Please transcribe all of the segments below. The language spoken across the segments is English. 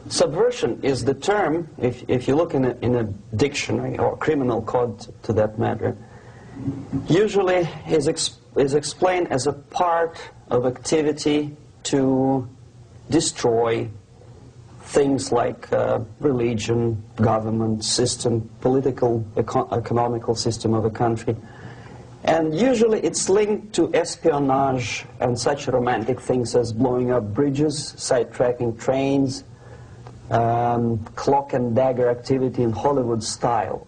Subversion is the term, if you look in a dictionary or criminal code to that matter, usually is explained as a part of activity to destroy things like religion, government, system, political, economical system of a country. And usually it's linked to espionage and such romantic things as blowing up bridges, sidetracking trains, cloak and dagger activity in Hollywood style.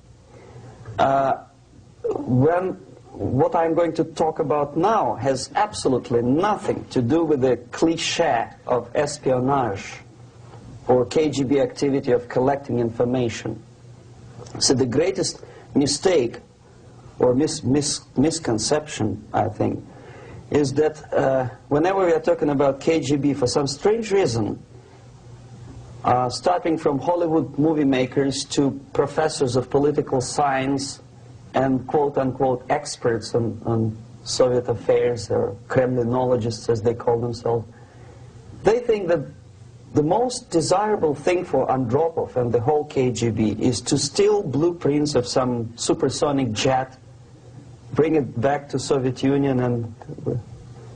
What I'm going to talk about now has absolutely nothing to do with the cliché of espionage or KGB activity of collecting information. So the greatest mistake or misconception, I think, is that whenever we are talking about KGB, for some strange reason, starting from Hollywood movie makers to professors of political science and quote-unquote experts on Soviet affairs, or Kremlinologists as they call themselves, they think that the most desirable thing for Andropov and the whole KGB is to steal blueprints of some supersonic jet, bring it back to Soviet Union and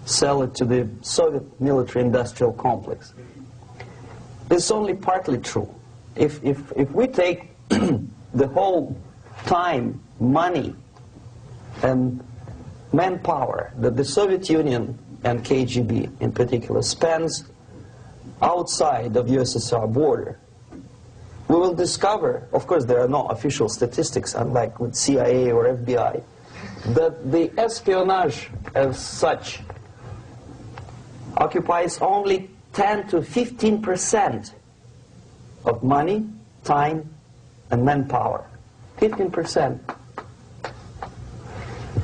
sell it to the Soviet military-industrial complex. It's only partly true. If we take the whole time, money, and manpower that the Soviet Union and KGB in particular spends outside of USSR border, we will discover, of course there are no official statistics unlike with CIA or FBI, that the espionage as such occupies only 10 to 15% of money, time, and manpower. 15%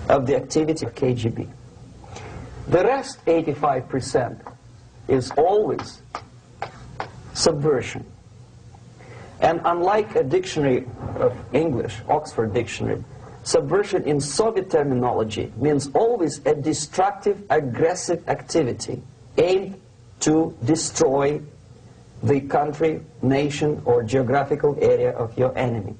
of the activity of KGB. The rest, 85%, is always subversion. And unlike a dictionary of English, Oxford Dictionary, subversion in Soviet terminology means always a destructive, aggressive activity aimed to destroy the country, nation, or geographical area of your enemy.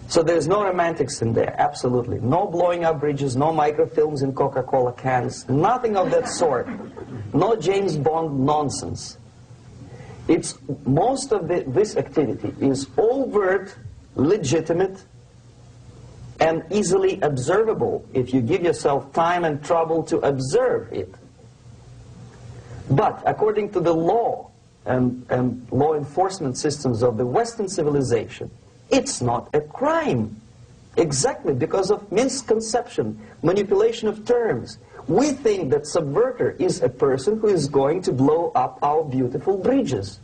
So there's no romantics in there, absolutely. No blowing up bridges, no microfilms in Coca-Cola cans, nothing of that sort. No James Bond nonsense. It's most of this activity is overt, legitimate, and easily observable if you give yourself time and trouble to observe it. But according to the law and law enforcement systems of the Western civilization, it's not a crime. Exactly because of misconception, manipulation of terms. We think that subverter is a person who is going to blow up our beautiful bridges.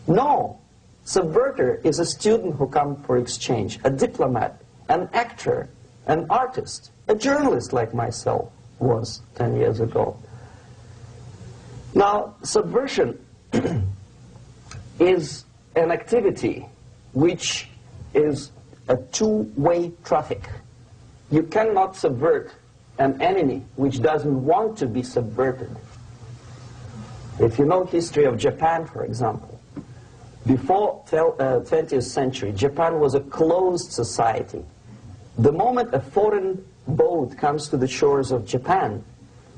No. Subverter is a student who comes for exchange, a diplomat, an actor, an artist, a journalist like myself was 10 years ago. Now, subversion is an activity which is a two-way traffic. You cannot subvert an enemy which doesn't want to be subverted. If you know history of Japan, for example, before 20th century, Japan was a closed society. The moment a foreign boat comes to the shores of Japan,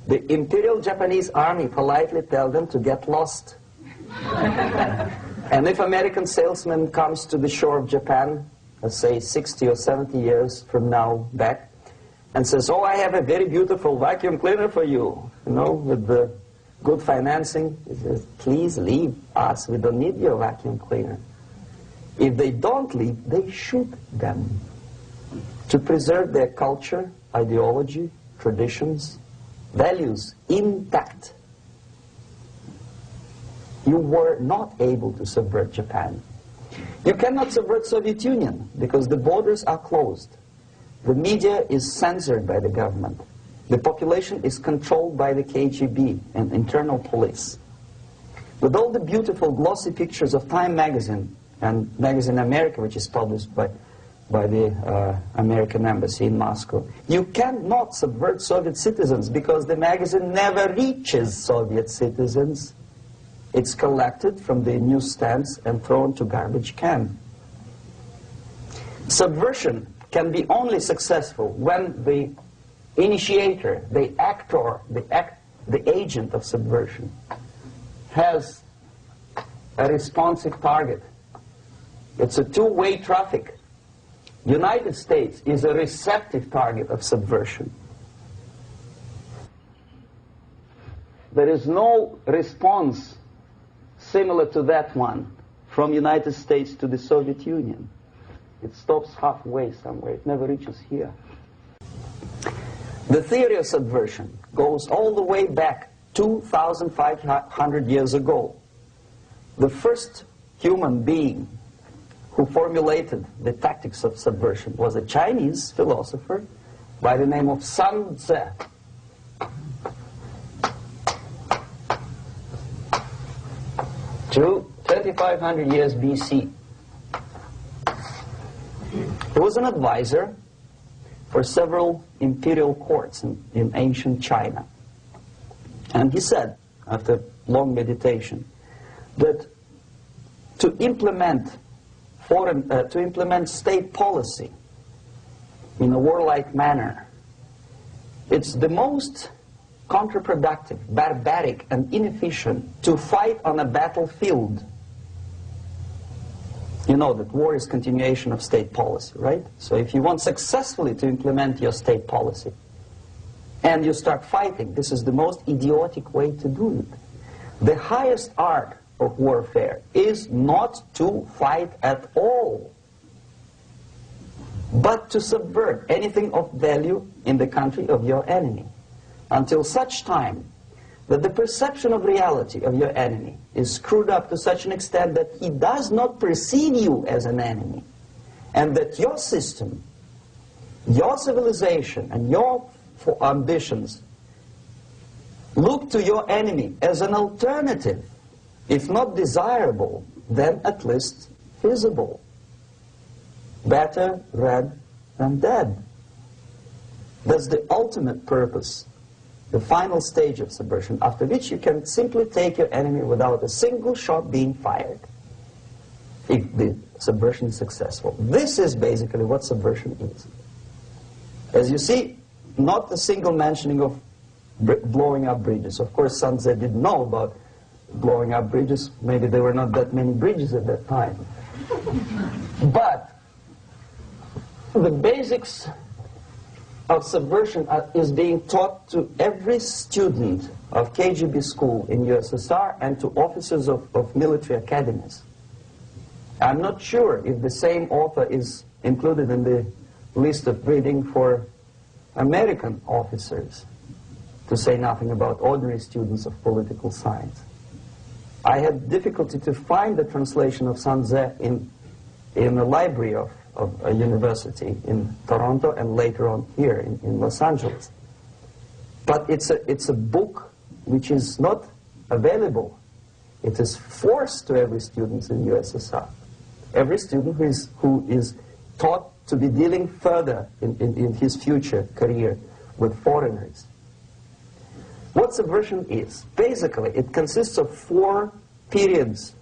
the Imperial Japanese Army politely tells them to get lost. And if American salesman comes to the shore of Japan, let's say 60 or 70 years from now back, and says, oh, I have a very beautiful vacuum cleaner for you, with the good financing, he says, please leave us, we don't need your vacuum cleaner. If they don't leave, they shoot them to preserve their culture, ideology, traditions, values intact. You were not able to subvert Japan. You cannot subvert Soviet Union because the borders are closed. The media is censored by the government. The population is controlled by the KGB and internal police. With all the beautiful glossy pictures of Time magazine and Magazine America, which is published by the American embassy in Moscow, you cannot subvert Soviet citizens because the magazine never reaches Soviet citizens. It's collected from the newsstands and thrown to garbage can. Subversion can be only successful when the initiator, the actor, the agent of subversion has a responsive target. It's a two-way traffic. The United States is a receptive target of subversion. There is no response similar to that one from United States to the Soviet Union. It stops halfway somewhere. It never reaches here. The theory of subversion goes all the way back 2,500 years ago. The first human being who formulated the tactics of subversion was a Chinese philosopher by the name of Sun Tzu. 2,500 years BC. He was an advisor for several imperial courts in ancient China. And he said, after long meditation, that to implement state policy in a warlike manner, it's the most counterproductive, barbaric, and inefficient to fight on a battlefield. You know that war is continuation of state policy, right? So if you want successfully to implement your state policy and you start fighting, this is the most idiotic way to do it. The highest art of warfare is not to fight at all, but to subvert anything of value in the country of your enemy, until such time that the perception of reality of your enemy is screwed up to such an extent that he does not perceive you as an enemy, and that your system, your civilization, and your ambitions look to your enemy as an alternative, if not desirable, then at least feasible. Better red than dead. That's the ultimate purpose, the final stage of subversion, after which you can simply take your enemy without a single shot being fired, if the subversion is successful. This is basically what subversion is. As you see, not a single mentioning of blowing up bridges. Of course, Sun Tzu didn't know about blowing up bridges. Maybe there were not that many bridges at that time. But the basics of subversion is being taught to every student of KGB school in USSR and to officers of military academies. I'm not sure if the same author is included in the list of reading for American officers, to say nothing about ordinary students of political science. I had difficulty to find the translation of Sun Tzu in the library of a university in Toronto and later on here in Los Angeles. But it's a book which is not available. It is forced to every student in USSR. Every student who is taught to be dealing further in his future career with foreigners. What subversion is? Basically, it consists of 4 periods,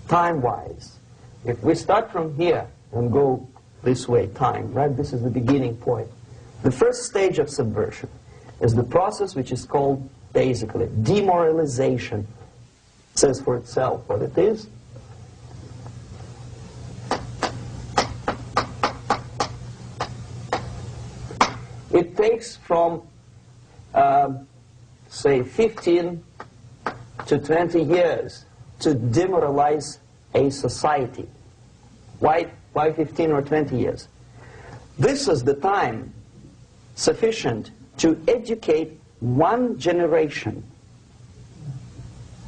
time-wise. If we start from here and go this way, time, right? This is the beginning point. The first stage of subversion is the process which is called, basically, demoralization. It says for itself what it is. It takes from, say, 15 to 20 years to demoralize a society. Why 15 or 20 years? This is the time sufficient to educate one generation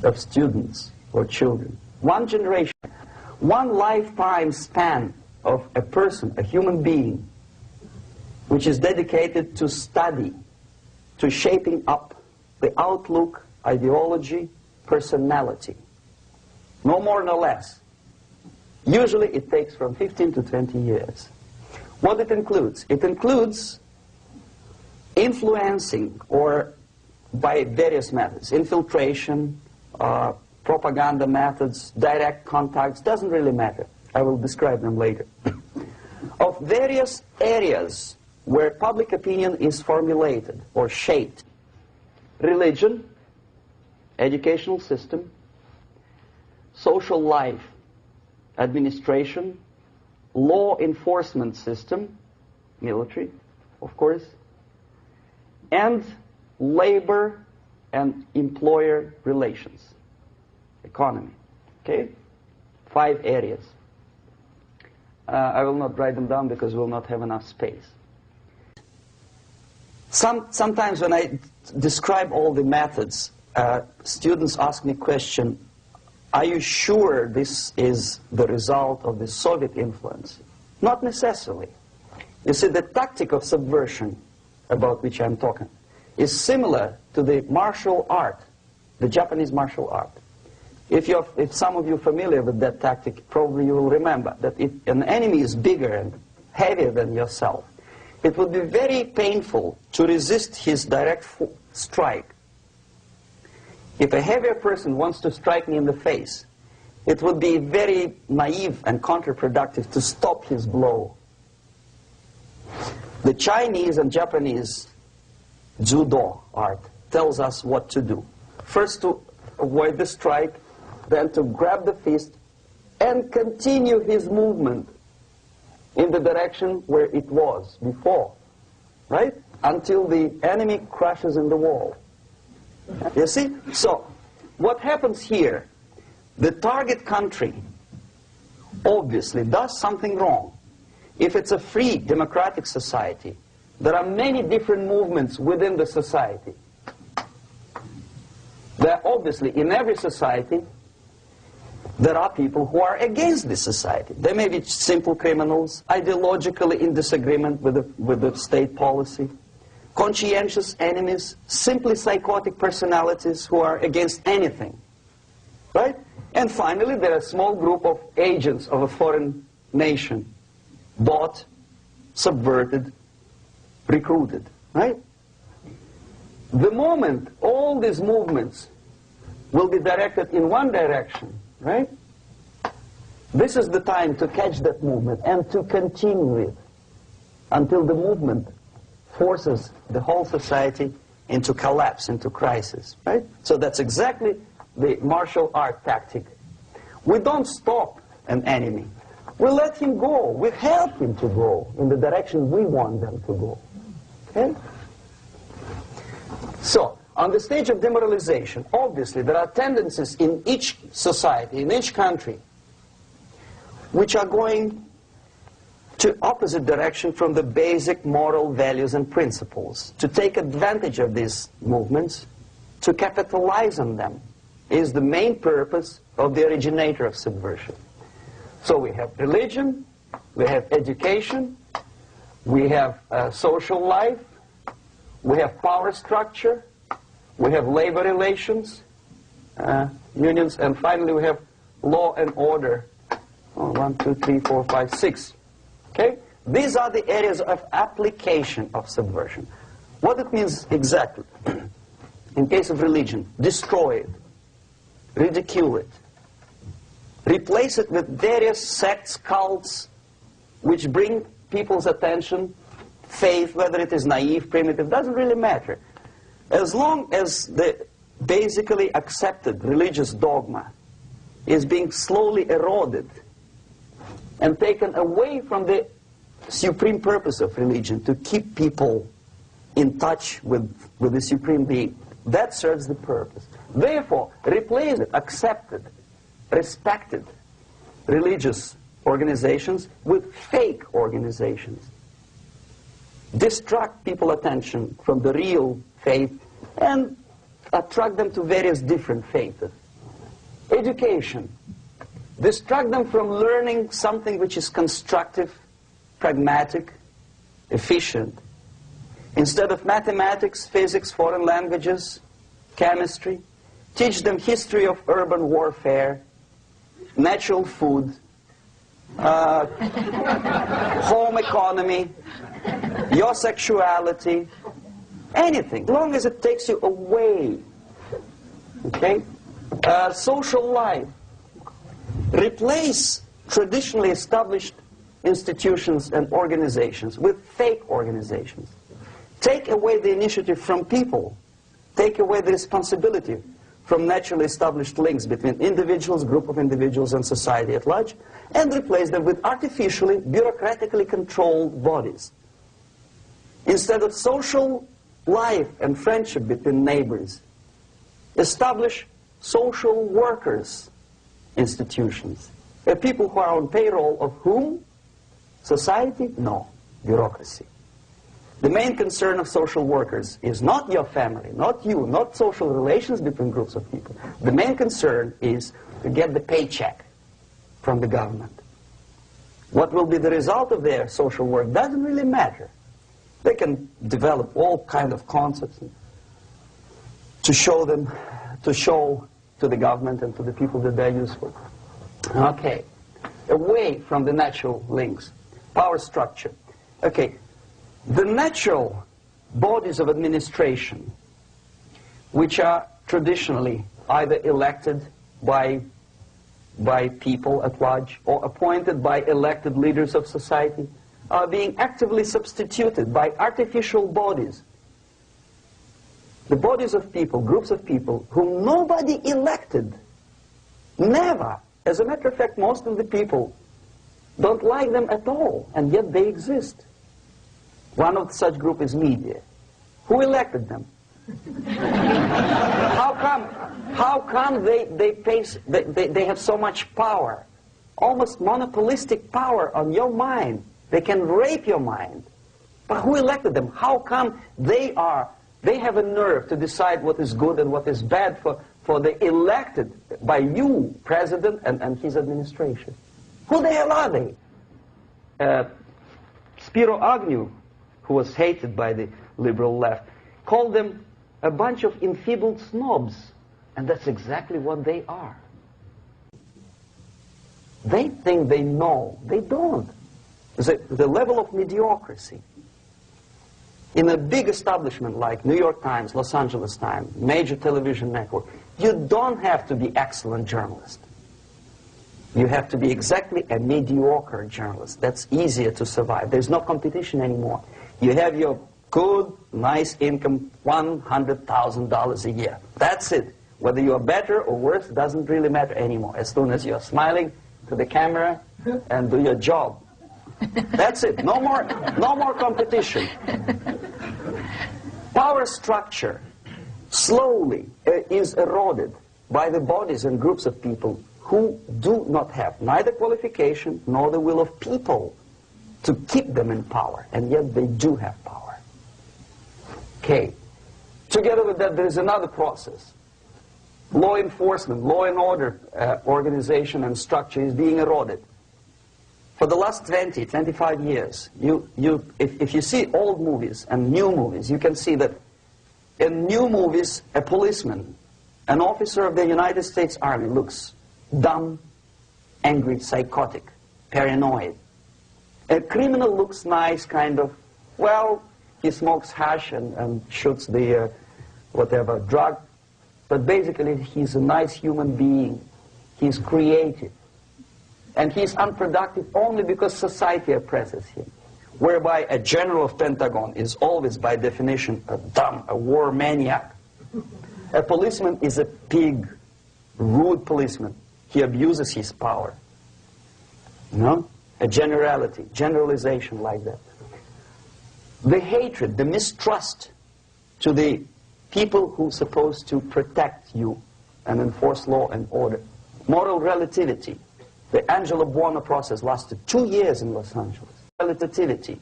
of students or children. One generation. One lifetime span of a person, a human being, which is dedicated to study, to shaping up the outlook, ideology, personality. No more, no less. Usually it takes from 15 to 20 years. What it includes? It includes influencing, or by various methods, infiltration, propaganda methods, direct contacts, doesn't really matter. I will describe them later. Of various areas where public opinion is formulated or shaped. Religion, educational system, social life, administration, law enforcement system, military, of course, and labor and employer relations, economy. Okay? 5 areas. I will not write them down because we will not have enough space. Sometimes when I describe all the methods, students ask me question, are you sure this is the result of the Soviet influence? Not necessarily. You see, the tactic of subversion, about which I'm talking, is similar to the martial art, the Japanese martial art. If some of you are familiar with that tactic, probably you will remember that if an enemy is bigger and heavier than yourself, it would be very painful to resist his direct strike. If a heavier person wants to strike me in the face, it would be very naive and counterproductive to stop his blow. The Chinese and Japanese judo art tells us what to do. First to avoid the strike, then to grab the fist and continue his movement in the direction where it was before, right? Until the enemy crashes in the wall. You see? So, what happens here? The target country obviously does something wrong. If it's a free democratic society, there are many different movements within the society. There are obviously, in every society, there are people who are against this society. They may be simple criminals, ideologically in disagreement with the state policy, conscientious enemies, simply psychotic personalities who are against anything, right? And finally, there are a small group of agents of a foreign nation, bought, subverted, recruited, right? The moment all these movements will be directed in one direction, right? This is the time to catch that movement and to continue it until the movement forces the whole society into collapse, into crisis, right? So that's exactly the martial art tactic. We don't stop an enemy. We let him go. We help him to go in the direction we want them to go. Okay? So, on the stage of demoralization, obviously there are tendencies in each society, in each country, which are going to opposite direction from the basic moral values and principles. To take advantage of these movements, to capitalize on them, is the main purpose of the originator of subversion. So we have religion, we have education, we have social life, we have power structure, we have labor relations, unions, and finally we have law and order. 1, 2, 3, 4, 5, 6. Okay? These are the areas of application of subversion. What it means exactly? In case of religion, destroy it, ridicule it, replace it with various sects, cults, which bring people's attention, faith, whether it is naive, primitive, doesn't really matter. As long as the basically accepted religious dogma is being slowly eroded and taken away from the supreme purpose of religion, to keep people in touch with the supreme being, that serves the purpose. Therefore, replace it, accepted, respected religious organizations with fake organizations. Distract people's attention from the real faith and attract them to various different faiths. Education. Distract them from learning something which is constructive, pragmatic, efficient. Instead of mathematics, physics, foreign languages, chemistry, teach them history of urban warfare, natural food, home economy, your sexuality, anything, as long as it takes you away, okay, Social life. Replace traditionally established institutions and organizations with fake organizations. Take away the initiative from people. Take away the responsibility from naturally established links between individuals, group of individuals, and society at large, and replace them with artificially, bureaucratically controlled bodies. Instead of social life and friendship between neighbors, establish social workers institutions. People who are on payroll of whom? Society? No. Bureaucracy. The main concern of social workers is not your family, not you, not social relations between groups of people. The main concern is to get the paycheck from the government. What will be the result of their social work doesn't really matter. They can develop all kind of concepts to show to the government and to the people that they're useful. Okay, away from the natural links, power structure. Okay, the natural bodies of administration, which are traditionally either elected by people at large or appointed by elected leaders of society, are being actively substituted by artificial bodies. The bodies of people, groups of people, whom nobody elected. Never. As a matter of fact, most of the people don't like them at all, and yet they exist. One of such group is media. Who elected them? How come they have so much power? Almost monopolistic power on your mind. They can rape your mind. But who elected them? How come they have a nerve to decide what is good and what is bad for the elected by you, president, and his administration? Who the hell are they? Spiro Agnew, who was hated by the liberal left, called them a bunch of enfeebled snobs. And that's exactly what they are. They think they know. They don't. The level of mediocrity. In a big establishment like New York Times, Los Angeles Times, major television network, you don't have to be excellent journalist. You have to be exactly a mediocre journalist. That's easier to survive. There's no competition anymore. You have your good, nice income, $100,000 a year. That's it. Whether you are better or worse doesn't really matter anymore. As soon as you're smiling to the camera and do your job. That's it. No more competition. Power structure slowly is eroded by the bodies and groups of people who do not have neither qualification nor the will of people to keep them in power, and yet they do have power. Okay. Together with that, there is another process. Law enforcement, law and order organization and structure is being eroded. For the last 20, 25 years, if you see old movies and new movies, you can see that in new movies, a policeman, an officer of the United States Army looks dumb, angry, psychotic, paranoid. A criminal looks nice, kind of, well, he smokes hash and shoots the whatever drug, but basically he's a nice human being. He's creative. And he's unproductive only because society oppresses him. Whereby a general of Pentagon is always, by definition, a war maniac. A policeman is a pig, rude policeman. He abuses his power. You know? A generalization like that. The hatred, the mistrust to the people who are supposed to protect you and enforce law and order. Moral relativity. The Angelo Buono process lasted 2 years in Los Angeles. Relativity.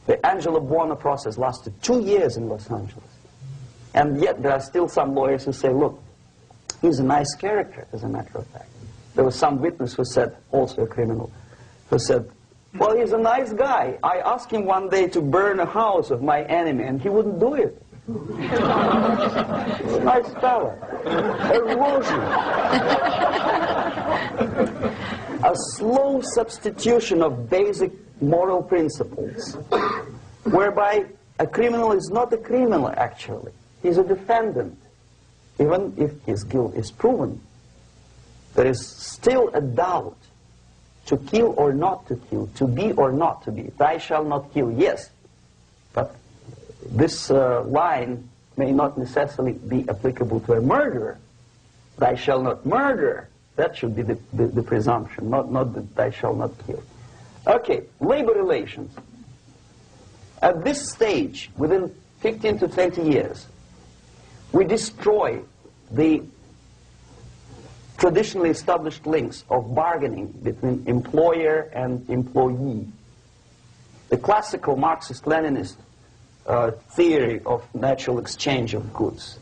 The Angelo Buono process lasted 2 years in Los Angeles. And yet there are still some lawyers who say, look, he's a nice character, as a matter of fact. There was some witness who said, also a criminal, who said, well, he's a nice guy. I asked him one day to burn a house of my enemy, and he wouldn't do it. He's a nice fella. Erosion. A slow substitution of basic moral principles, whereby a criminal is not a criminal, actually. He's a defendant. Even if his guilt is proven, There is still a doubt to kill or not to kill, to be or not to be. Thou shalt not kill, yes. But this line may not necessarily be applicable to a murderer. Thou shalt not murder. That should be the presumption, not that thou shalt not kill. Okay, labor relations. At this stage, within 15 to 20 years, we destroy the traditionally established links of bargaining between employer and employee. The classical Marxist-Leninist theory of natural exchange of goods.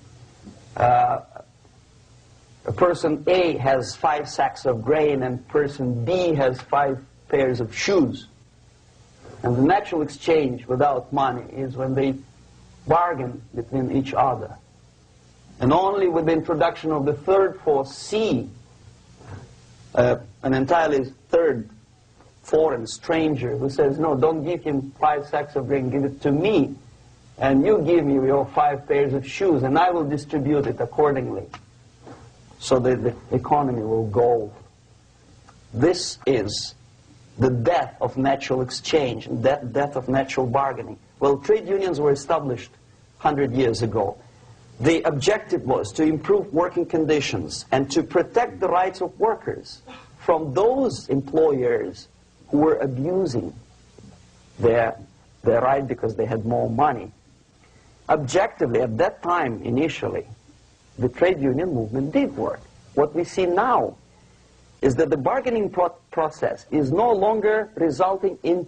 Person A has 5 sacks of grain and person B has 5 pairs of shoes. And the natural exchange without money is when they bargain between each other. And only with the introduction of the third force, C, an entirely third foreign stranger who says, no, don't give him 5 sacks of grain, give it to me, and you give me your 5 pairs of shoes, and I will distribute it accordingly, so that the economy will go. This is the death of natural exchange, death of natural bargaining. Well, trade unions were established 100 years ago. The objective was to improve working conditions and to protect the rights of workers from those employers who were abusing their right because they had more money. Objectively, at that time, initially, the trade union movement did work. What we see now is that the bargaining process is no longer resulting in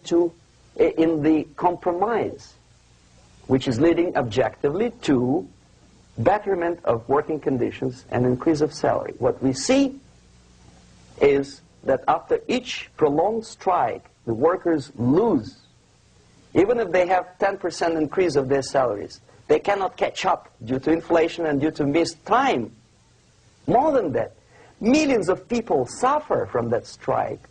the compromise, which is leading objectively to betterment of working conditions and increase of salary. What we see is that after each prolonged strike, the workers lose. Even if they have 10% increase of their salaries, they cannot catch up due to inflation and due to missed time. More than that, millions of people suffer from that strike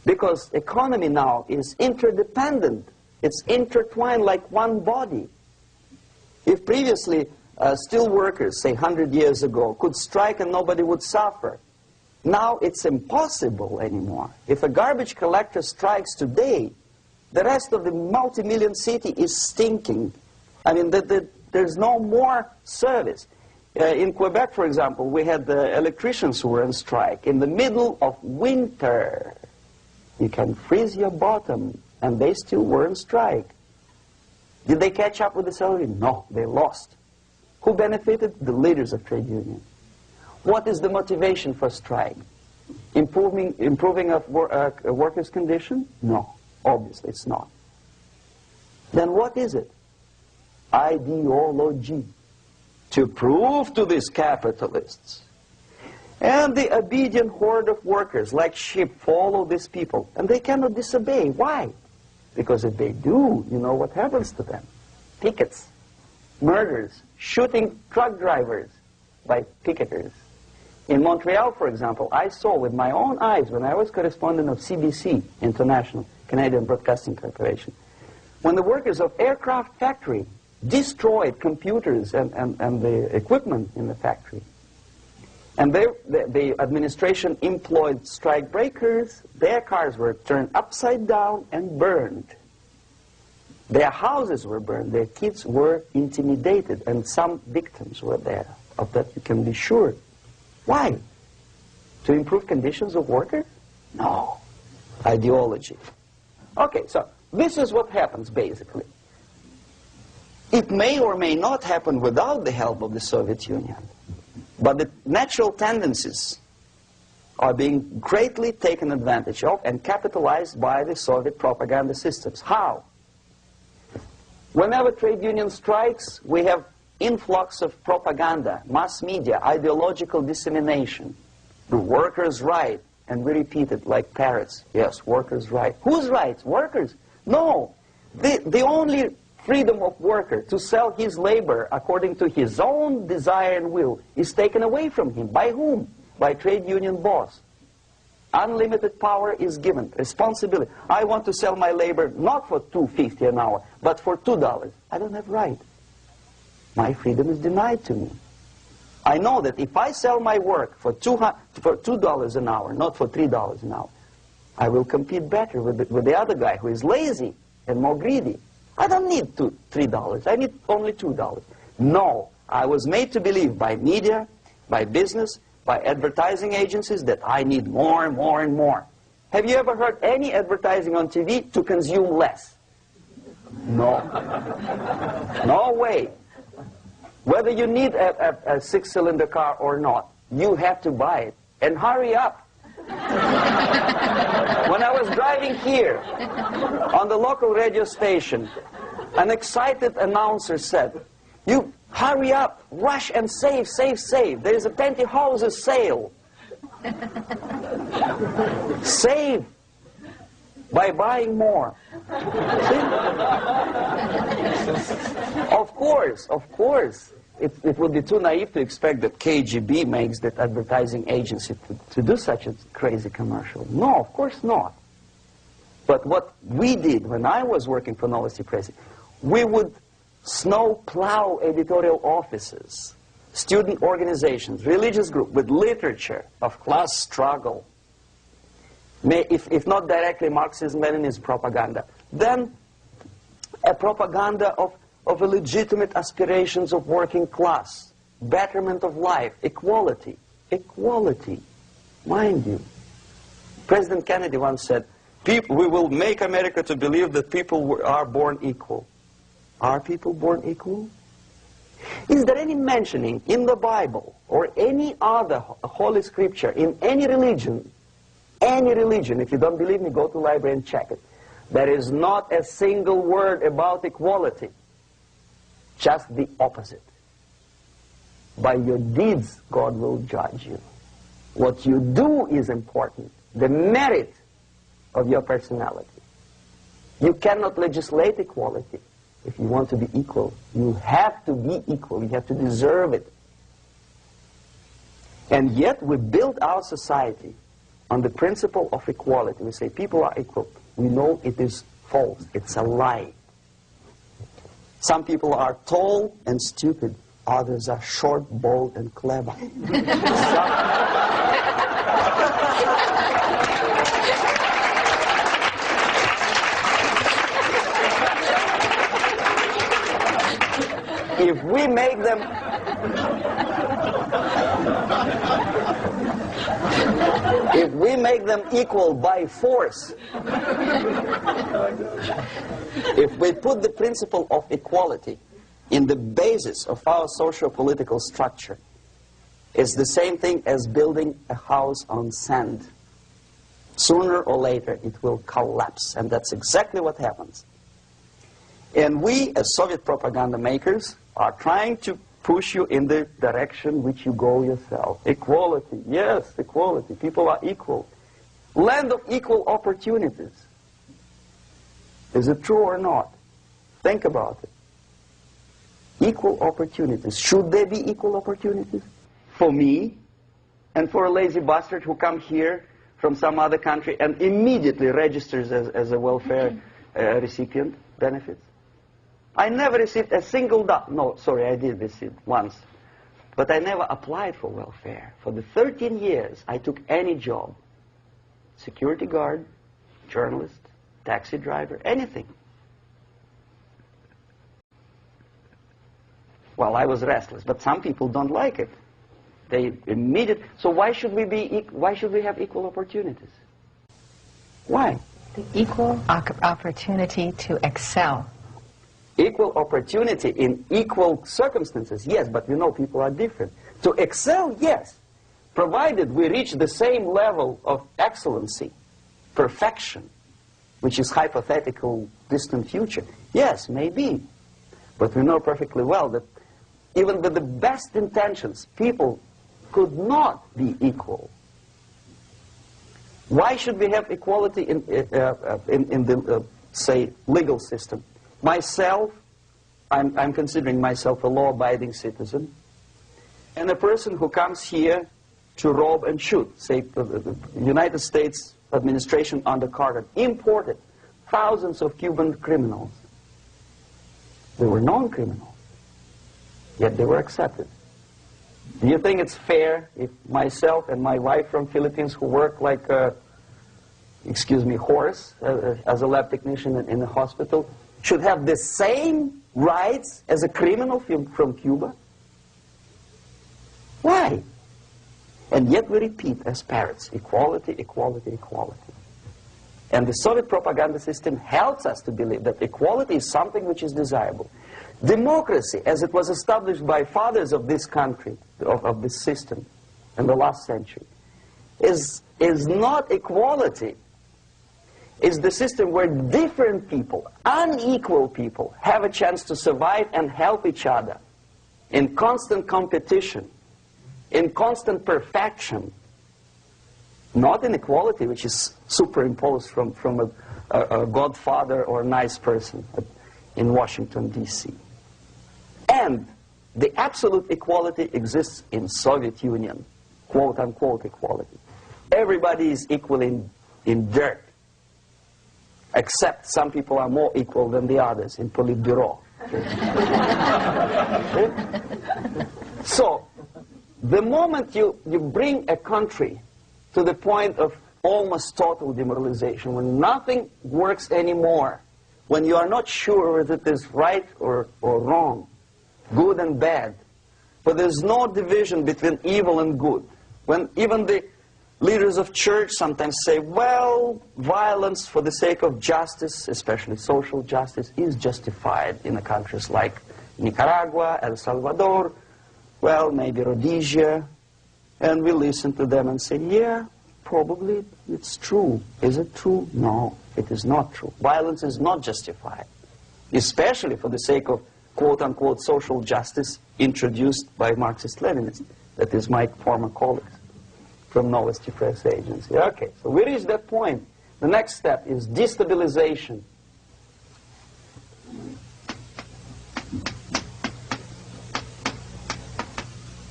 because economy now is interdependent. It's intertwined like one body. If previously steel workers, say 100 years ago, could strike and nobody would suffer, now it's impossible anymore. If a garbage collector strikes today, the rest of the multi-million city is stinking. I mean, there's no more service. In Quebec, for example, we had the electricians who were on strike in the middle of winter. You can freeze your bottom, and they still were on strike. Did they catch up with the salary? No, they lost. Who benefited? The leaders of trade unions. What is the motivation for strike? Improving of a workers' condition? No, obviously it's not. Then what is it? Ideology. To prove to these capitalists. And the obedient horde of workers, like sheep, follow these people. And they cannot disobey. Why? Because if they do, you know what happens to them. Pickets, murders, shooting truck drivers by picketers. In Montreal, for example, I saw with my own eyes when I was correspondent of CBC, International, Canadian Broadcasting Corporation, when the workers of aircraft factory destroyed computers and the equipment in the factory. And the administration employed strike breakers. Their cars were turned upside down and burned. Their houses were burned. Their kids were intimidated. And some victims were there. Of that you can be sure. Why? To improve conditions of workers? No. Ideology. Okay, so this is what happens basically. It may or may not happen without the help of the Soviet Union. But the natural tendencies are being greatly taken advantage of and capitalized by the Soviet propaganda systems. How? Whenever trade union strikes, we have influx of propaganda, mass media, ideological dissemination. The workers' right, and we repeat it like parrots. Yes, workers' right. Whose rights? Workers? No. The only freedom of worker to sell his labor according to his own desire and will is taken away from him. By whom? By trade union boss. Unlimited power is given. Responsibility. I want to sell my labor not for $2.50 an hour, but for $2. I don't have right. My freedom is denied to me. I know that if I sell my work for $2 an hour, not for $3 an hour, I will compete better with the other guy who is lazy and more greedy. I don't need $3. I need only $2. No, I was made to believe by media, by business, by advertising agencies that I need more and more and more. Have you ever heard any advertising on TV to consume less? No. No way. Whether you need a six-cylinder car or not, you have to buy it. And hurry up. When I was driving here, on the local radio station, an excited announcer said, "You hurry up, rush and save, save, save. There is a pantyhose sale." Save by buying more. See? Of course. It would be too naive to expect that KGB makes that advertising agency to do such a crazy commercial. No, of course not. But what we did when I was working for Novosti Press, we would snow plow editorial offices, student organizations, religious groups with literature of class struggle, if not directly Marxism-Leninism propaganda, then a propaganda of legitimate aspirations of working class, betterment of life, equality. Equality, mind you. President Kennedy once said, we will make America to believe that people are born equal. Are people born equal? Is there any mentioning in the Bible or any other holy scripture in any religion, if you don't believe me, go to the library and check it. There is not a single word about equality. Just the opposite. By your deeds, God will judge you. What you do is important. The merit of your personality. You cannot legislate equality. If you want to be equal, you have to be equal. You have to deserve it. And yet we build our society on the principle of equality. We say people are equal. We know it is false. It's a lie. Some people are tall and stupid. Others are short, bold, and clever. If we make them equal by force, if we put the principle of equality in the basis of our socio-political structure, it's the same thing as building a house on sand. Sooner or later it will collapse, and that's exactly what happens. And we, as Soviet propaganda makers, are trying to push you in the direction which you go yourself. Equality, yes, equality. People are equal. Land of equal opportunities. Is it true or not? Think about it. Equal opportunities. Should there be equal opportunities? For me and for a lazy bastard who comes here from some other country and immediately registers as a welfare recipient benefits? I never received a single dollar. No, sorry, I did receive once. But I never applied for welfare. For the 13 years, I took any job. Security guard, journalist, taxi driver, anything. Well, I was restless, but some people don't like it. They immediately. So why should we have equal opportunities? Why? The equal opportunity to excel. Equal opportunity in equal circumstances, yes, but we know people are different. To excel, yes, provided we reach the same level of excellency, perfection, which is hypothetical, distant future. Yes, maybe. But we know perfectly well that even with the best intentions, people could not be equal. Why should we have equality in the, say, legal system? Myself, I'm considering myself a law-abiding citizen, and a person who comes here to rob and shoot, say, the United States administration under Carter, imported thousands of Cuban criminals. They were non-criminals, yet they were accepted. Do you think it's fair if myself and my wife from Philippines, who work like a, excuse me, horse as a lab technician in a hospital, should have the same rights as a criminal from Cuba? Why? And yet we repeat as parrots, equality, equality, equality. And the Soviet propaganda system helps us to believe that equality is something which is desirable. Democracy, as it was established by fathers of this country, of this system in the last century, is not equality. It's the system where different people, unequal people, have a chance to survive and help each other in constant competition, in constant perfection, not in equality, which is superimposed from a godfather or a nice person in Washington, D.C. And the absolute equality exists in Soviet Union, quote-unquote equality. Everybody is equal in dirt, except some people are more equal than the others in Politburo. So, the moment you bring a country to the point of almost total demoralization, when nothing works anymore, when you are not sure whether it is right or wrong, good and bad, but there's no division between evil and good, when even the leaders of church sometimes say, well, violence for the sake of justice, especially social justice, is justified in countries like Nicaragua, El Salvador, well, maybe Rhodesia, and we listen to them and say, yeah, probably it's true. Is it true? No, it is not true. Violence is not justified, especially for the sake of quote-unquote social justice introduced by Marxist-Leninists, that is my former colleagues from Novosti Press Agency. Okay, so we reached that point. The next step is destabilization.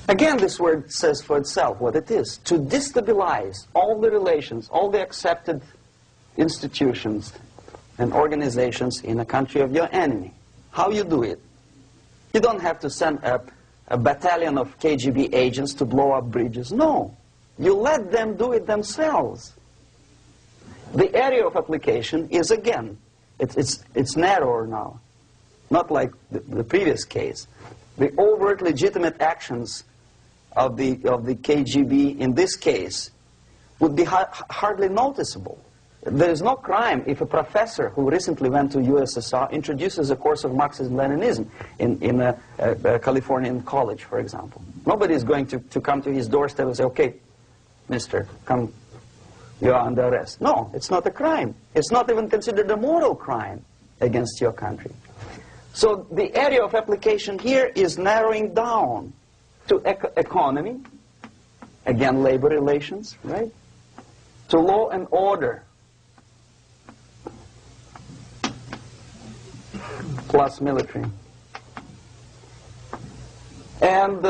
Again, this word says for itself what it is. To destabilize all the relations, all the accepted institutions and organizations in a country of your enemy. How you do it? You don't have to send a battalion of KGB agents to blow up bridges. No. You let them do it themselves. The area of application is, again, it's narrower now. Not like the previous case. The overt legitimate actions of the KGB in this case would be hardly noticeable. There is no crime if a professor who recently went to USSR introduces a course of Marxism-Leninism in a Californian college, for example. Nobody is going to come to his doorstep and say, okay, mister, come, you are under arrest. No, it's not a crime. It's not even considered a moral crime against your country. So the area of application here is narrowing down to economy, again labor relations, right? To law and order, plus military. And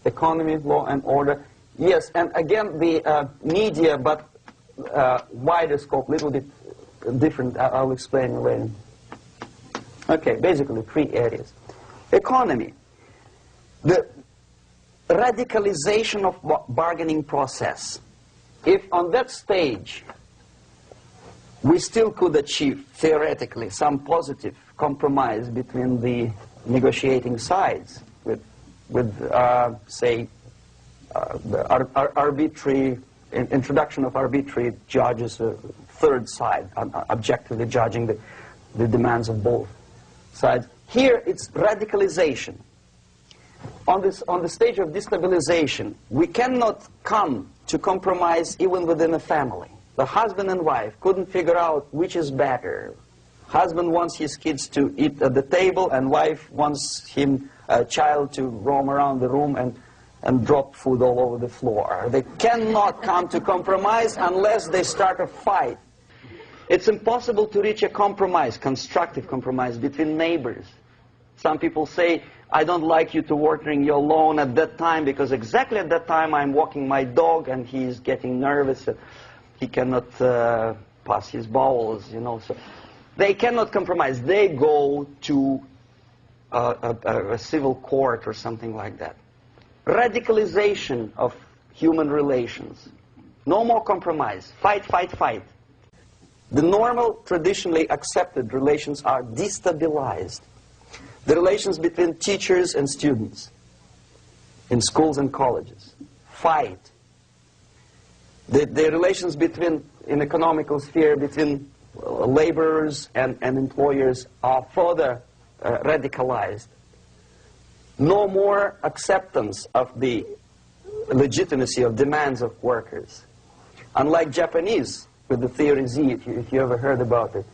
economy, law and order. Yes, and again the media, but wider scope, little bit different. I'll explain later. Okay, basically 3 areas. Economy. The radicalization of bargaining process. If on that stage we still could achieve, theoretically, some positive compromise between the negotiating sides with say, the arbitrary, introduction of arbitrary judges, a third side, objectively judging the demands of both sides. Here it's radicalization. On the stage of destabilization, we cannot come to compromise even within a family. The husband and wife couldn't figure out which is better. Husband wants his kids to eat at the table, and wife wants a child to roam around the room and drop food all over the floor. They cannot come to compromise unless they start a fight. It's impossible to reach a compromise, constructive compromise, between neighbors. Some people say, I don't like you to watering your lawn at that time because exactly at that time I'm walking my dog and he's getting nervous. He cannot pass his bowels, you know. So they cannot compromise. They go to a civil court or something like that. radicalization of human relations. No more compromise. Fight, fight, fight. The normal, traditionally accepted relations are destabilized. The relations between teachers and students in schools and colleges. Fight. The relations between, in economical sphere, between laborers and employers are further radicalized. No more acceptance of the legitimacy of demands of workers. Unlike Japanese, with the theory Z, if you ever heard about it,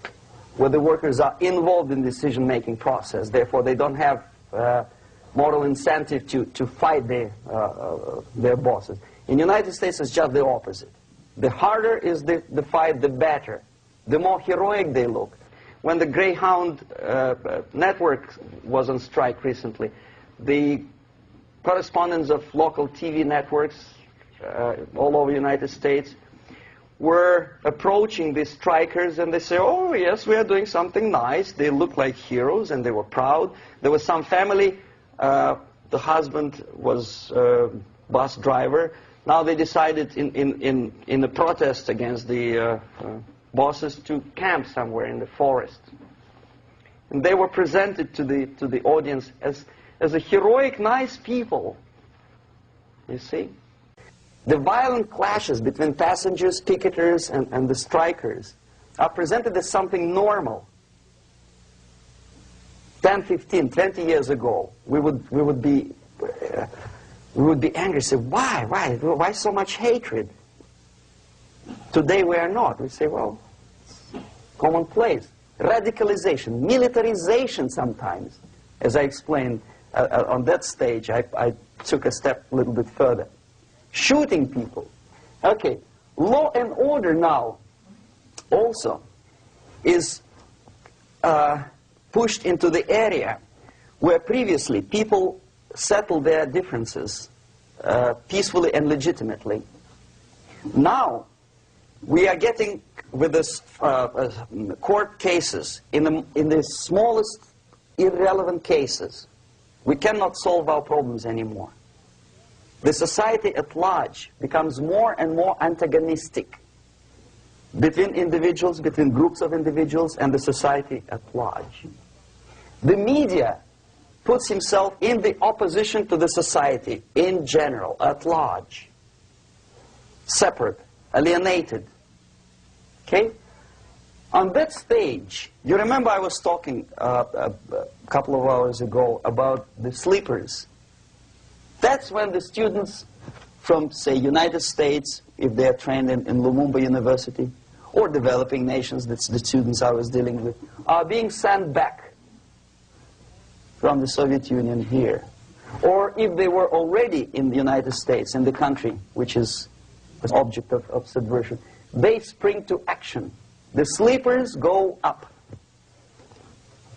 where the workers are involved in decision-making process, therefore they don't have moral incentive to fight their bosses. In the United States, it's just the opposite. The harder is the fight, the better. The more heroic they look. When the Greyhound network was on strike recently, the correspondents of local TV networks all over the United States were approaching the strikers, and they say, oh yes, we are doing something nice. They looked like heroes and they were proud. There was some family, the husband was a bus driver. Now they decided in a protest against the bosses to camp somewhere in the forest. And they were presented to the audience as a heroic, nice people. You see? The violent clashes between passengers, picketers, and the strikers are presented as something normal. 10, 15, 20 years ago, we would be angry, say, why so much hatred? Today we are not. We say, well, it's commonplace. Radicalization, militarization sometimes. As I explained on that stage, I took a step a little bit further. Shooting people. Okay, law and order now also is pushed into the area where previously people settled their differences peacefully and legitimately. Now we are getting with this court cases in the smallest irrelevant cases. We cannot solve our problems anymore. The society at large becomes more and more antagonistic between individuals, between groups of individuals, and the society at large. The media puts himself in the opposition to the society in general, at large. Separate, alienated. Okay? On that stage, you remember I was talking a couple of hours ago about the sleepers. That's when the students from, say, United States, if they are trained in Lumumba University, or developing nations, that's the students I was dealing with, are being sent back from the Soviet Union here. Or if they were already in the United States, in the country which is the object of subversion, they spring to action. The sleepers go up.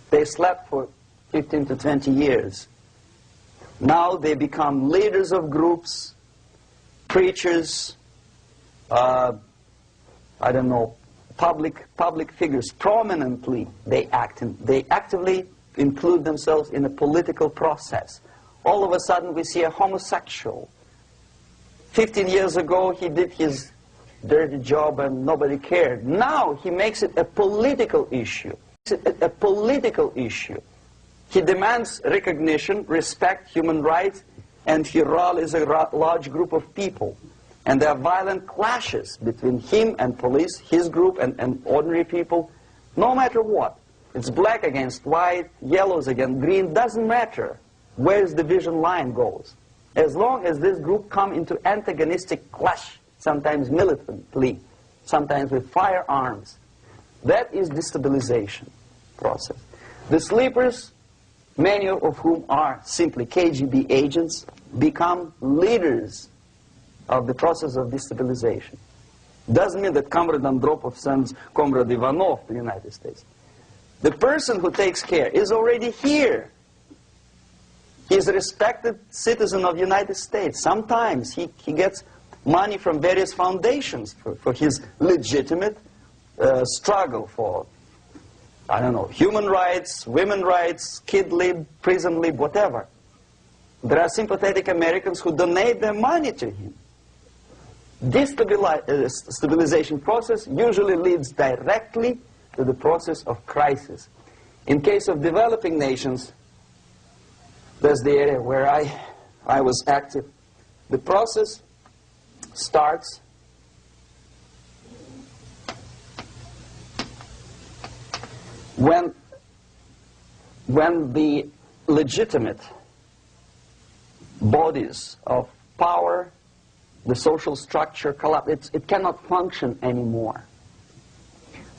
They slept for 15 to 20 years. Now they become leaders of groups, preachers, I don't know, public figures. Prominently they act. They actively include themselves in a political process. All of a sudden we see a homosexual. 15 years ago he did his dirty job and nobody cared. Now he makes it a political issue. A political issue. He demands recognition, respect, human rights, and he rallies a large group of people. And there are violent clashes between him and police, his group and ordinary people, no matter what. It's black against white, yellows against green, doesn't matter where the division line goes. As long as this group come into antagonistic clash, sometimes militantly, sometimes with firearms, that is destabilization process. The sleepers, many of whom are simply KGB agents, become leaders of the process of destabilization. Doesn't mean that Comrade Andropov sends Comrade Ivanov to the United States. The person who takes care is already here. He's a respected citizen of the United States. Sometimes he gets money from various foundations for his legitimate struggle for, I don't know, human rights, women's rights, kid lib, prison lib, whatever. There are sympathetic Americans who donate their money to him. This stabilization process usually leads directly to the process of crisis. In case of developing nations, that's the area where I was active. The process starts when the legitimate bodies of power, the social structure collapse. It cannot function anymore.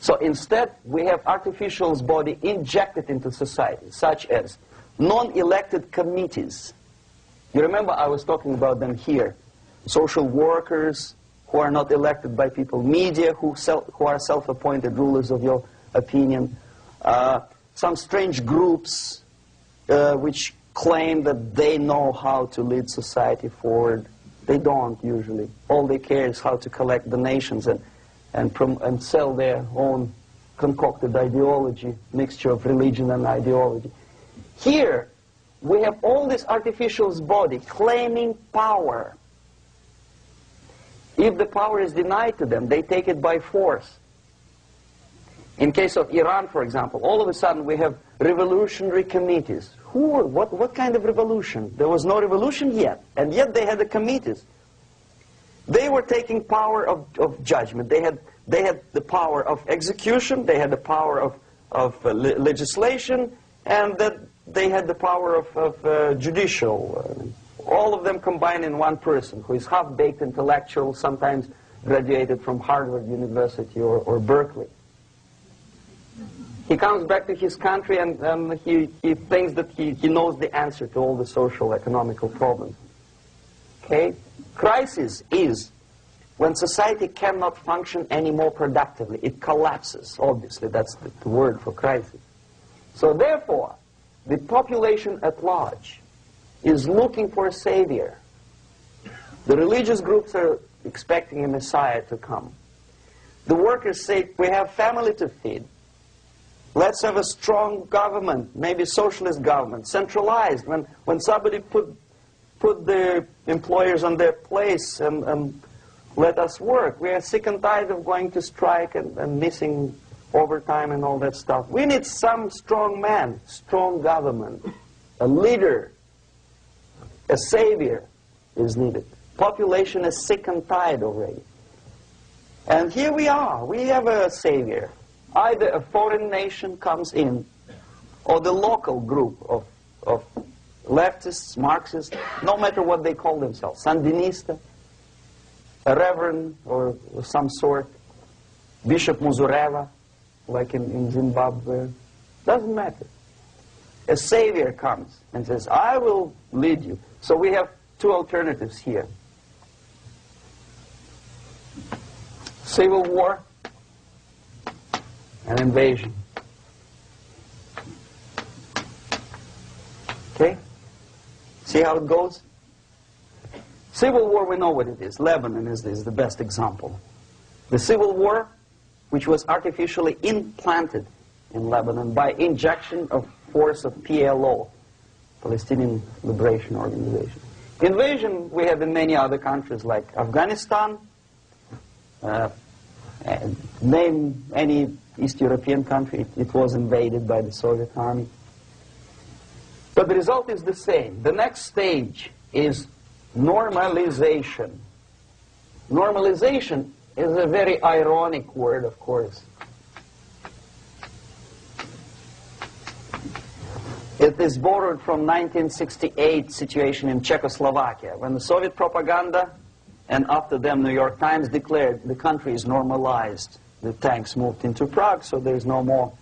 So instead, we have artificial body injected into society, such as non-elected committees. You remember I was talking about them here. Social workers who are not elected by people, media who are self-appointed rulers of your opinion, some strange groups which claim that they know how to lead society forward. They don't usually. All they care is how to collect donations and sell their own concocted ideology, mixture of religion and ideology. Here, we have all this artificial body claiming power. If the power is denied to them, they take it by force. In case of Iran, for example, all of a sudden we have revolutionary committees. What kind of revolution? There was no revolution yet, and yet they had the committees. They were taking power of judgment. They had the power of execution, they had the power of legislation, and that they had the power of judicial. All of them combined in one person, who is half-baked intellectual, sometimes graduated from Harvard University or Berkeley. He comes back to his country and he thinks that he knows the answer to all the social, economical problems. Okay? Crisis is when society cannot function anymore productively. It collapses, obviously. That's the word for crisis. So therefore, the population at large is looking for a savior. The religious groups are expecting a messiah to come. The workers say, we have family to feed. Let's have a strong government, maybe socialist government, centralized. When somebody put the employers on their place and let us work. We are sick and tired of going to strike and missing overtime and all that stuff. We need some strong man, strong government, a leader, a savior is needed. Population is sick and tired already. And here we are. We have a savior. Either a foreign nation comes in, or the local group of leftists, Marxists, no matter what they call themselves, Sandinista, a reverend or some sort, Bishop Muzureva, like in Zimbabwe, doesn't matter. A savior comes and says, I will lead you. So we have two alternatives here. Civil war and invasion. Okay? See how it goes? Civil war, we know what it is. Lebanon is the best example. The civil war, which was artificially implanted in Lebanon by injection of force of PLO, Palestinian Liberation Organization. Invasion we have in many other countries like Afghanistan, name any East European country, it was invaded by the Soviet army. But the result is the same. The next stage is normalization. Normalization is a very ironic word, of course. It is borrowed from 1968 situation in Czechoslovakia, when the Soviet propaganda, and after them New York Times, declared the country is normalized. The tanks moved into Prague, so there's no more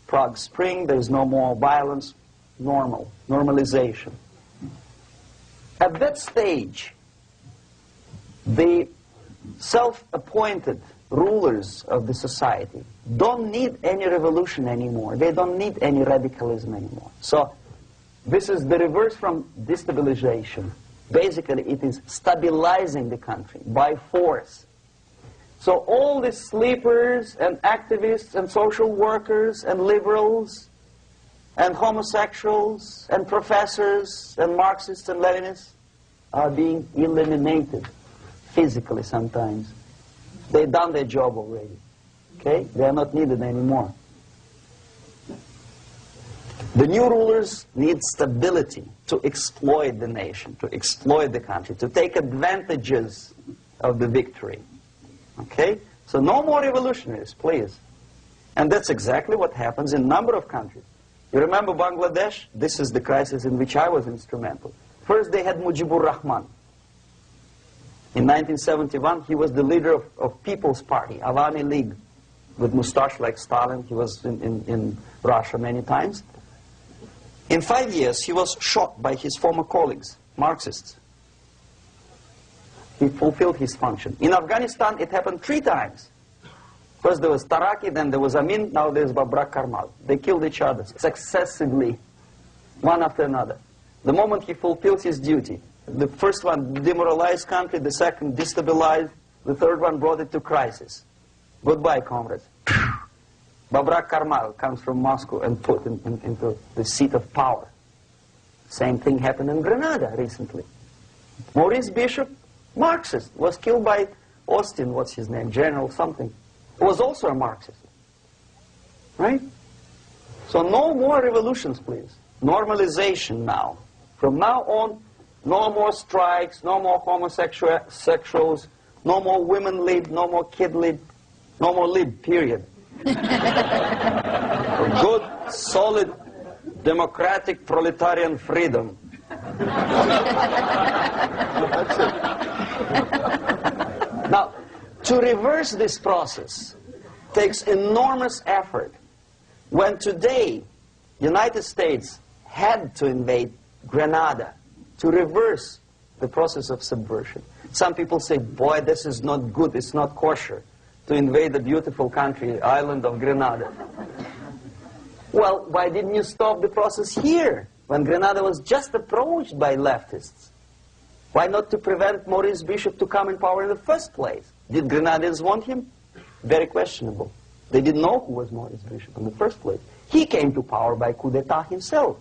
Prague Spring, there's no more violence. Normalization. At that stage, the self-appointed rulers of the society don't need any revolution anymore. They don't need any radicalism anymore. So this is the reverse from destabilization. Basically, it is stabilizing the country by force. So all these sleepers and activists and social workers and liberals and homosexuals and professors and Marxists and Leninists are being eliminated physically sometimes. They've done their job already. Okay? They are not needed anymore. The new rulers need stability to exploit the nation, to exploit the country, to take advantages of the victory. Okay? So no more revolutionaries, please. And that's exactly what happens in a number of countries. You remember Bangladesh? This is the crisis in which I was instrumental. First they had Mujibur Rahman. In 1971, he was the leader of People's Party, Awami League, with mustache like Stalin. He was in Russia many times. In 5 years, he was shot by his former colleagues, Marxists. He fulfilled his function. In Afghanistan, it happened 3 times. First there was Taraki, then there was Amin, now there's Babrak Karmal. They killed each other successively, one after another. The moment he fulfills his duty, the first one demoralized country, the second destabilized, the third one brought it to crisis. Goodbye, comrades. Babrak Karmal comes from Moscow and put into the seat of power. Same thing happened in Grenada recently. Maurice Bishop, Marxist, was killed by Austin, what's his name, General something, who was also a Marxist. Right? So no more revolutions, please. Normalization now. From now on, no more strikes, no more homosexuals, no more women lead, no more kid lead, no more lead, period. Good, solid, democratic, proletarian freedom. That's it. Now, to reverse this process takes enormous effort. When today, United States had to invade Grenada to reverse the process of subversion. Some people say, boy, this is not good, it's not kosher to invade the beautiful country, island of Grenada. Well, why didn't you stop the process here, when Grenada was just approached by leftists? Why not to prevent Maurice Bishop to come in power in the first place? Did Grenadians want him? Very questionable. They didn't know who was Maurice Bishop in the first place. He came to power by coup d'etat himself.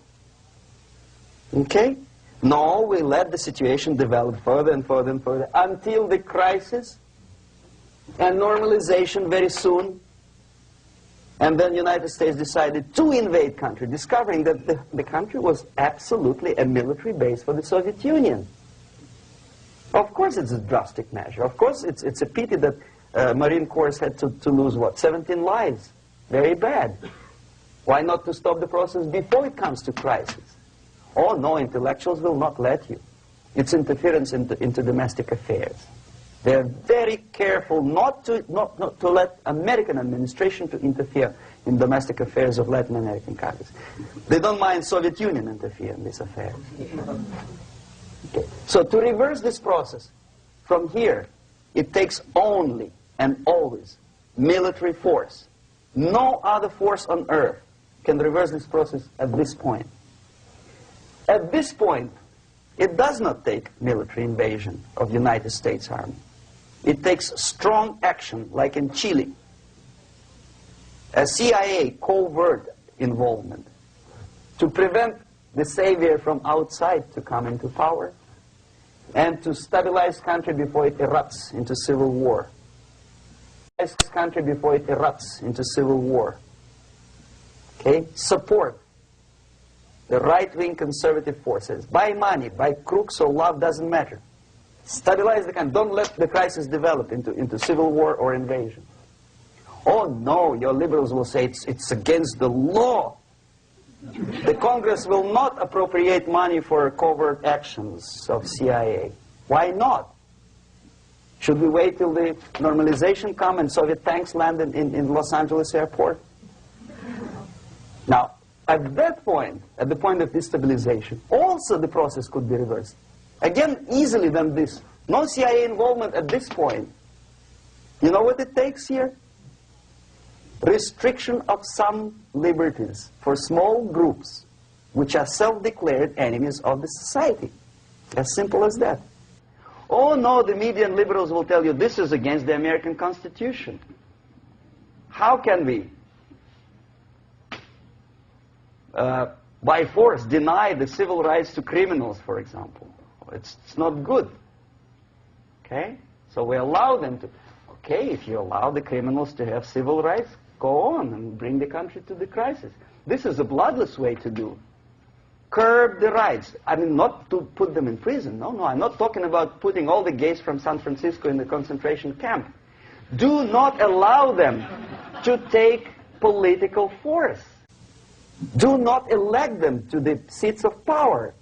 Okay? No, we let the situation develop further and further and further until the crisis and normalization very soon. And then the United States decided to invade country, discovering that the country was absolutely a military base for the Soviet Union. Of course it's a drastic measure. Of course it's a pity that Marine Corps had to lose, what, 17 lives. Very bad. Why not to stop the process before it comes to crisis? Oh, no, intellectuals will not let you. It's interference into domestic affairs. They're very careful not to let American administration to interfere in domestic affairs of Latin American countries. They don't mind Soviet Union interfere in these affairs. Okay. So to reverse this process, from here, it takes only and always military force. No other force on earth can reverse this process at this point. At this point, it does not take military invasion of the United States Army. It takes strong action, like in Chile. A CIA covert involvement to prevent the savior from outside to come into power and to stabilize country before it erupts into civil war. Country before it erupts into civil war. Okay? Support the right-wing conservative forces. By money, by crooks or love, doesn't matter. Stabilize the country. Don't let the crisis develop into civil war or invasion. Oh no, your liberals will say it's against the law. The Congress will not appropriate money for covert actions of CIA. Why not? Should we wait till the normalization come and Soviet tanks land in Los Angeles airport? Now, at that point, at the point of destabilization, also the process could be reversed. Again, easily than this. No CIA involvement at this point. You know what it takes here? Restriction of some liberties for small groups which are self-declared enemies of the society. As simple as that. Oh no, the media and liberals will tell you this is against the American Constitution. How can we by force, deny the civil rights to criminals, for example. It's not good. Okay? So we allow them to... Okay, if you allow the criminals to have civil rights, go on and bring the country to the crisis. This is a bloodless way to do. Curb the rights. I mean, not to put them in prison. No, I'm not talking about putting all the gays from San Francisco in the concentration camp. Do not allow them to take political force. Do not elect them to the seats of power,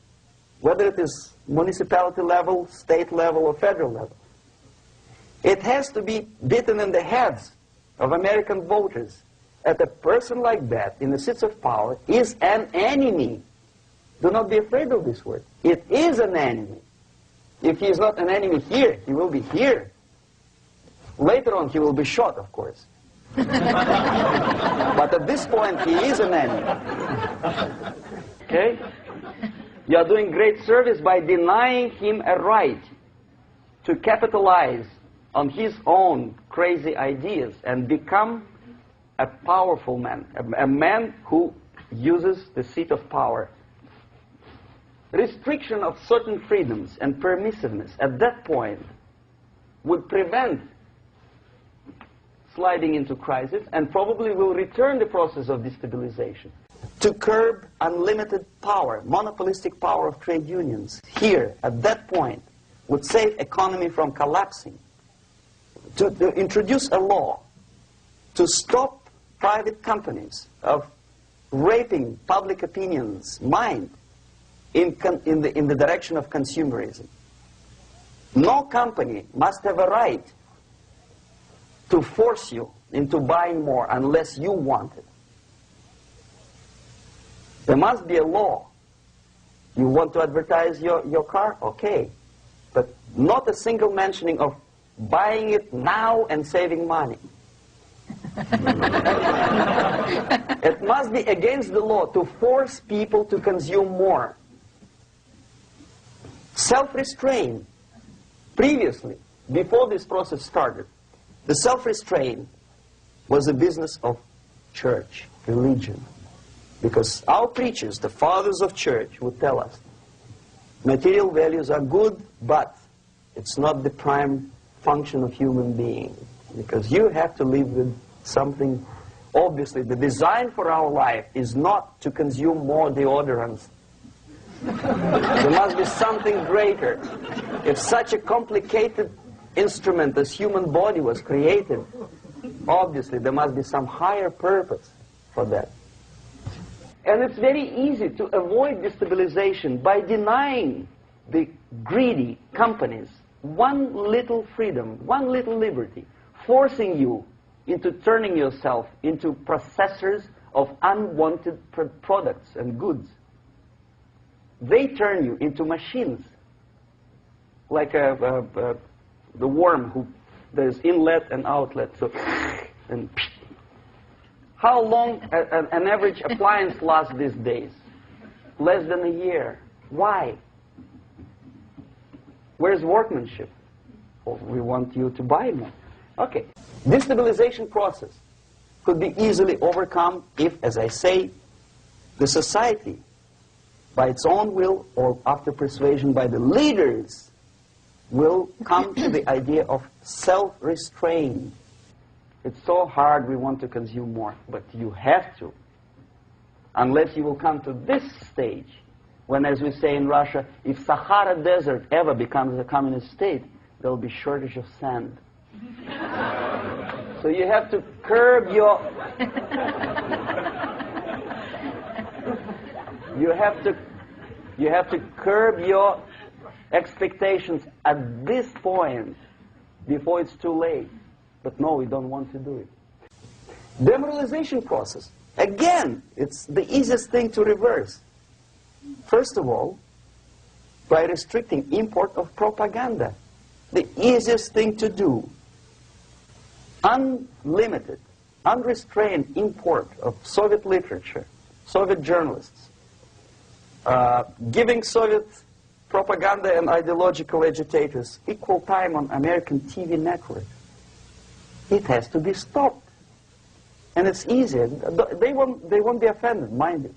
whether it is municipality level, state level, or federal level. It has to be beaten in the heads of American voters that a person like that in the seats of power is an enemy. Do not be afraid of this word. It is an enemy. If he is not an enemy here, he will be here. Later on, he will be shot, of course. But at this point, he is an enemy. Okay? You are doing great service by denying him a right to capitalize on his own crazy ideas and become a powerful man, a man who uses the seat of power. Restriction of certain freedoms and permissiveness at that point would prevent sliding into crisis and probably will return the process of destabilization. To curb unlimited power, monopolistic power of trade unions, here, at that point, would save economy from collapsing. To introduce a law to stop private companies of raping public opinion's mind in the direction of consumerism. No company must have a right to force you into buying more unless you want it. There must be a law. You want to advertise your car? Okay. But not a single mentioning of buying it now and saving money. It must be against the law to force people to consume more. Self-restraint. Previously, before this process started, the self-restraint was a business of church, religion. Because our preachers, the fathers of church, would tell us, material values are good, but it's not the prime function of human being. Because you have to live with something. Obviously, the design for our life is not to consume more deodorants. There must be something greater. If such a complicated instrument as human body was created, obviously there must be some higher purpose for that. And it's very easy to avoid destabilization by denying the greedy companies one little freedom, one little liberty, forcing you into turning yourself into processors of unwanted products and goods. They turn you into machines, like the worm who there's inlet and outlet. So, and how long an average appliance lasts these days? Less than a year. Why? Where's workmanship? Well, we want you to buy more. Okay. Destabilization process could be easily overcome if, as I say, the society, by its own will or after persuasion by the leaders, will come to the idea of self-restraint. It's so hard we want to consume more, but you have to. Unless you will come to this stage, when, as we say in Russia, if Sahara Desert ever becomes a communist state, there will be shortage of sand. So you have to curb your... You have to curb your expectations at this point before it's too late. But no, we don't want to do it. Demoralization process. Again, it's the easiest thing to reverse. First of all, by restricting import of propaganda. The easiest thing to do. Unlimited, unrestrained import of Soviet literature, Soviet journalists, giving Soviet propaganda and ideological agitators equal time on American TV network. It has to be stopped. And it's easy. They won't be offended, mind you.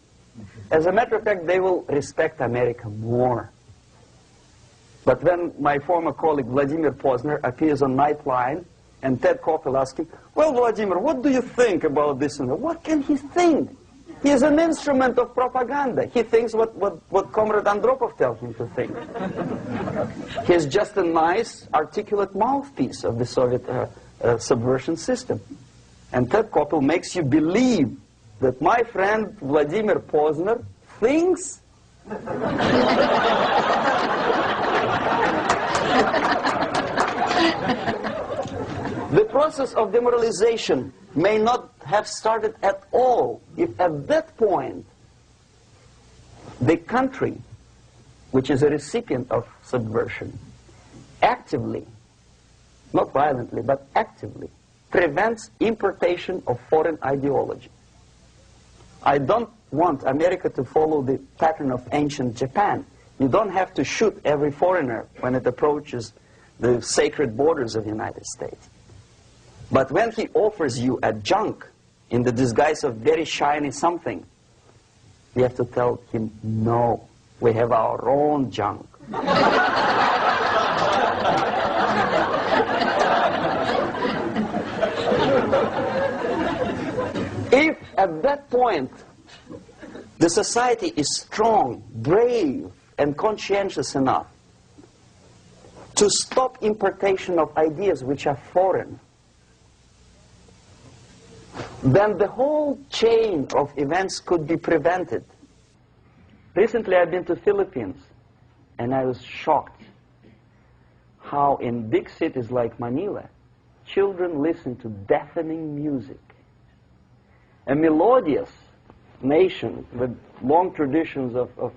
As a matter of fact, they will respect America more. But when my former colleague Vladimir Posner appears on Nightline and Ted Koppel asks him, well, Vladimir, what do you think about this and that? What can he think? He is an instrument of propaganda. He thinks what Comrade Andropov tells him to think. He is just a nice, articulate mouthpiece of the Soviet subversion system. And Ted Koppel makes you believe that my friend Vladimir Posner thinks the process of demoralization may not have started at all if at that point the country, which is a recipient of subversion, actively, not violently, but actively, prevents importation of foreign ideology. I don't want America to follow the pattern of ancient Japan. You don't have to shoot every foreigner when it approaches the sacred borders of the United States. But when he offers you a junk in the disguise of very shiny something, you have to tell him, no, we have our own junk. If at that point the society is strong, brave, and conscientious enough to stop importation of ideas which are foreign, then the whole chain of events could be prevented. Recently I've been to Philippines, and I was shocked how in big cities like Manila, children listen to deafening music. A melodious nation with long traditions of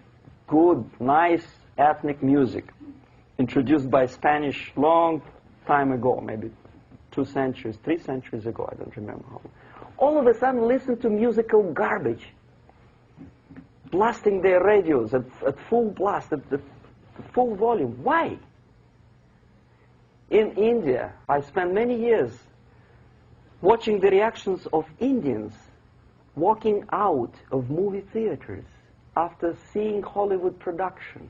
good, nice ethnic music, introduced by Spanish long time ago, maybe 2 centuries, 3 centuries ago, I don't remember how. All of a sudden listen to musical garbage, blasting their radios at full blast, at full volume. Why? In India, I spent many years watching the reactions of Indians walking out of movie theaters after seeing Hollywood production.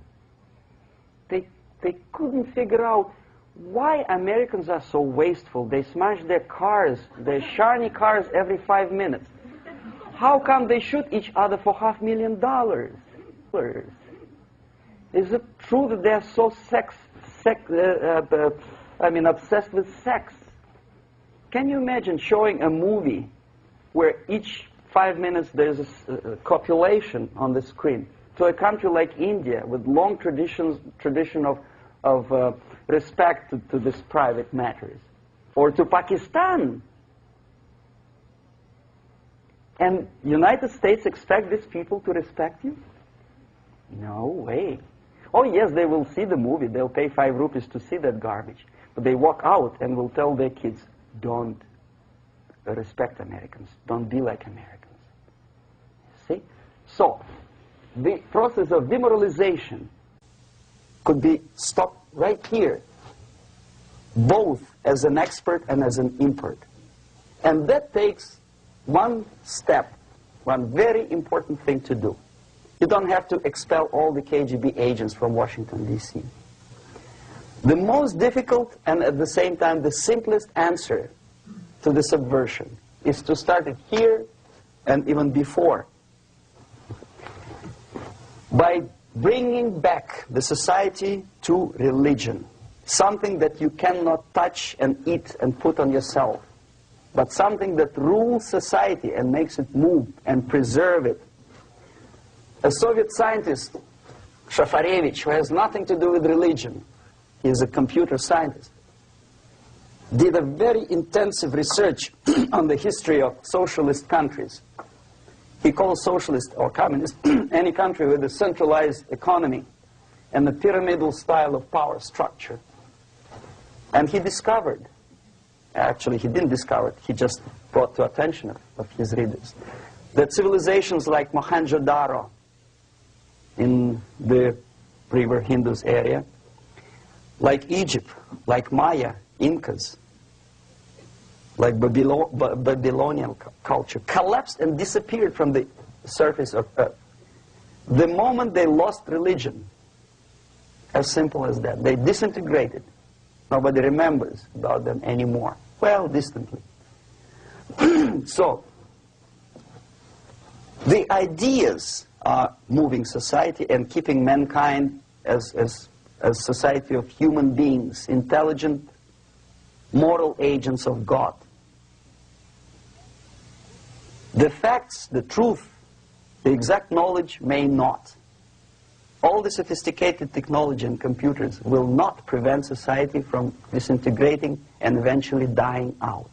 They couldn't figure out why Americans are so wasteful. They smash their cars, their shiny cars, every 5 minutes. How come they shoot each other for $500,000? Is it true that they're so obsessed with sex? Can you imagine showing a movie where each 5 minutes there's a copulation on the screen to a country like India with long tradition of respect to these private matters, or to Pakistan? And United States expect these people to respect you? No way. Oh yes, they will see the movie, they'll pay 5 rupees to see that garbage, but they walk out and will tell their kids, don't respect Americans, don't be like Americans. See? So, the process of demoralization could be stopped right here, both as an expert and as an import. And that takes one step, one very important thing to do. You don't have to expel all the KGB agents from Washington, D.C. The most difficult and at the same time the simplest answer to the subversion is to start it here and even before, by bringing back the society to religion, something that you cannot touch and eat and put on yourself, but something that rules society and makes it move and preserve it. A Soviet scientist, Shafarevich, who has nothing to do with religion, he is a computer scientist, did a very intensive research on the history of socialist countries. He calls socialist or communist any country with a centralized economy and a pyramidal style of power structure. And he discovered, actually he didn't discover it, he just brought to attention of his readers, that civilizations like Mohenjo-Daro in the river Indus area, like Egypt, like Maya, Incas, like Babylonian culture, collapsed and disappeared from the surface of Earth The moment they lost religion, as simple as that, they disintegrated. Nobody remembers about them anymore. Well, distantly. So, the ideas are moving society and keeping mankind as a society of human beings, intelligent, moral agents of God. The facts, the truth, the exact knowledge may not. All the sophisticated technology and computers will not prevent society from disintegrating and eventually dying out.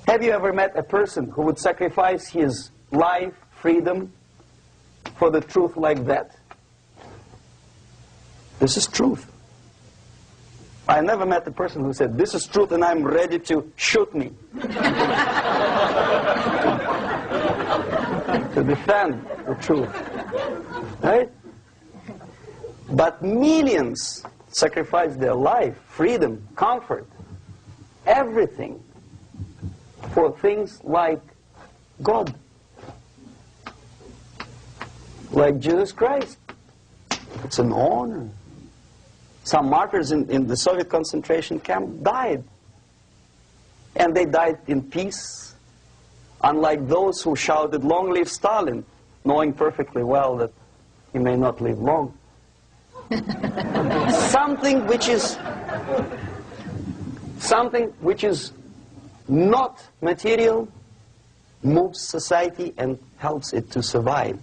Have you ever met a person who would sacrifice his life, freedom, for the truth like that? This is truth. I never met a person who said, this is truth and I'm ready to shoot me. To defend the truth. Right? But millions sacrifice their life, freedom, comfort, everything for things like God. Like Jesus Christ. It's an honor. Some martyrs in the Soviet concentration camp died. And they died in peace. Unlike those who shouted, "Long live Stalin," knowing perfectly well that he may not live long. Something which is not material moves society and helps it to survive.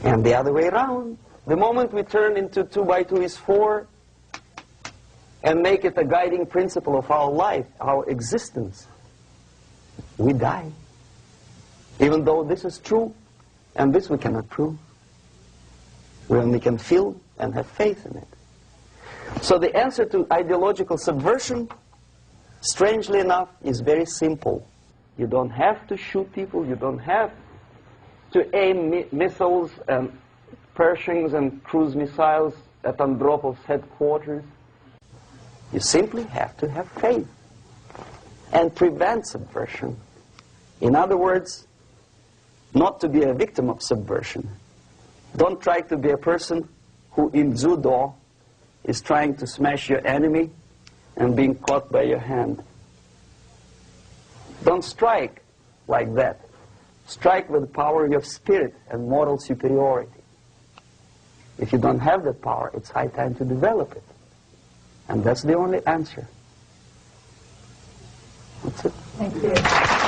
And the other way around. The moment we turn into 2 by 2 is 4 and make it a guiding principle of our life, our existence, we die. Even though this is true, and this we cannot prove. We only can feel and have faith in it. So the answer to ideological subversion, strangely enough, is very simple. You don't have to shoot people, you don't have to aim missiles and Pershings and cruise missiles at Andropov's headquarters. You simply have to have faith and prevent subversion. In other words, not to be a victim of subversion. Don't try to be a person who in judo is trying to smash your enemy and being caught by your hand. Don't strike like that. Strike with the power of your spirit and moral superiority. If you don't have that power, it's high time to develop it. And that's the only answer. That's it. Thank you.